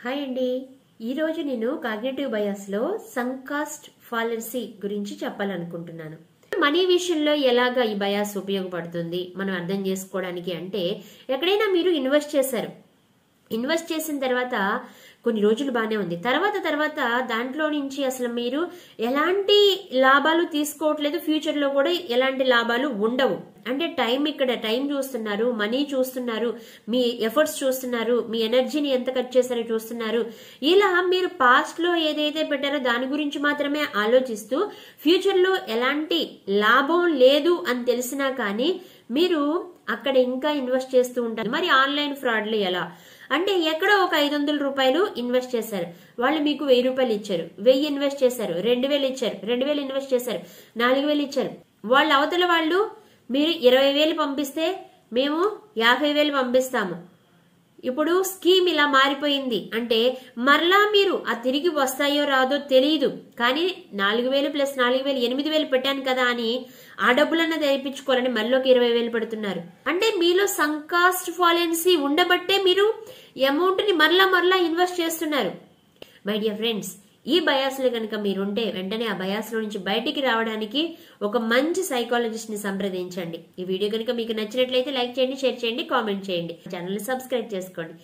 Hi అండి. ఈరోజు నేను కాగ్నిటివ్ బయాస్ లో సంక్ కాస్ట్ ఫాలసీ గురించి చెప్పాలనుకుంటున్నాను. మనీ విషయంలో ఎలాగా ఈ బయాస్ ఉపయోగపడుతుంది మనం అర్థం చేసుకోవడానికి అంటే, ఎక్కడైనా మీరు ఇన్వెస్ట్ చేశారు, ఇన్వెస్ట్ చేసిన తర్వాత కొన్ని రోజులు బాగానే ఉంది, తర్వాత దాంట్లో నుంచి అసలు మీరు ఎలాంటి లాభాలు తీసుకోవట్లేదు, ఫ్యూచర్ లో కూడా ఎలాంటి లాభాలు ఉండవు. అంటే ఇక్కడ టైం చూస్తున్నారు, మనీ చూస్తున్నారు, మీ ఎఫర్ట్స్ చూస్తున్నారు, మీ ఎనర్జీని ఎంత ఖర్చు చేశారో చూస్తున్నారు. ఇలా మీరు పాస్ట్ లో ఏదైతే పెట్టారో దాని గురించి మాత్రమే ఆలోచిస్తూ ఫ్యూచర్ లో ఎలాంటి లాభం లేదు అని తెలిసినా కానీ మీరు అక్కడ ఇంకా ఇన్వెస్ట్ చేస్తూ ఉంటారు. మరి ఆన్లైన్ ఫ్రాడ్లు ఎలా అంటే, ఎక్కడో ఒక 500 రూపాయలు ఇన్వెస్ట్ చేశారు, వాళ్ళు మీకు 1000 రూపాయలు ఇచ్చారు, 1000 ఇన్వెస్ట్ చేశారు, 2000 ఇచ్చారు, 2000 ఇన్వెస్ట్ చేశారు, 4000 ఇచ్చారు. వాళ్ళ అవతల వాళ్ళు మీరు 20,000 పంపిస్తే మేము 50,000 పంపిస్తాము. ఇప్పుడు స్కీమ్ ఇలా మారిపోయింది అంటే మరలా మీరు ఆ తిరిగి వస్తాయో రాదో తెలియదు, కానీ 4,000 ప్లస్ 4,000 8,000 పెట్టాను కదా అని ఆ డబ్బులన్నా తెప్పించుకోవాలని మళ్ళీకి 20,000 పెడుతున్నారు. అంటే మీలో సంక్ కాస్ట్ ఫాలసీ ఉండబట్టే మీరు అమౌంట్ ని మరలా ఇన్వెస్ట్ చేస్తున్నారు. మై డియర్ ఫ్రెండ్స్, ఈ బయాస్ లో కనుక మీరుంటే వెంటనే ఆ బయాస్ లో నుంచి బయటికి రావడానికి ఒక మంచి సైకాలజిస్ట్ ని సంప్రదించండి. ఈ వీడియో కనుక మీకు నచ్చినట్లయితే లైక్ చేయండి, షేర్ చేయండి, కామెంట్ చేయండి, ఛానల్ ని సబ్స్క్రైబ్ చేసుకోండి.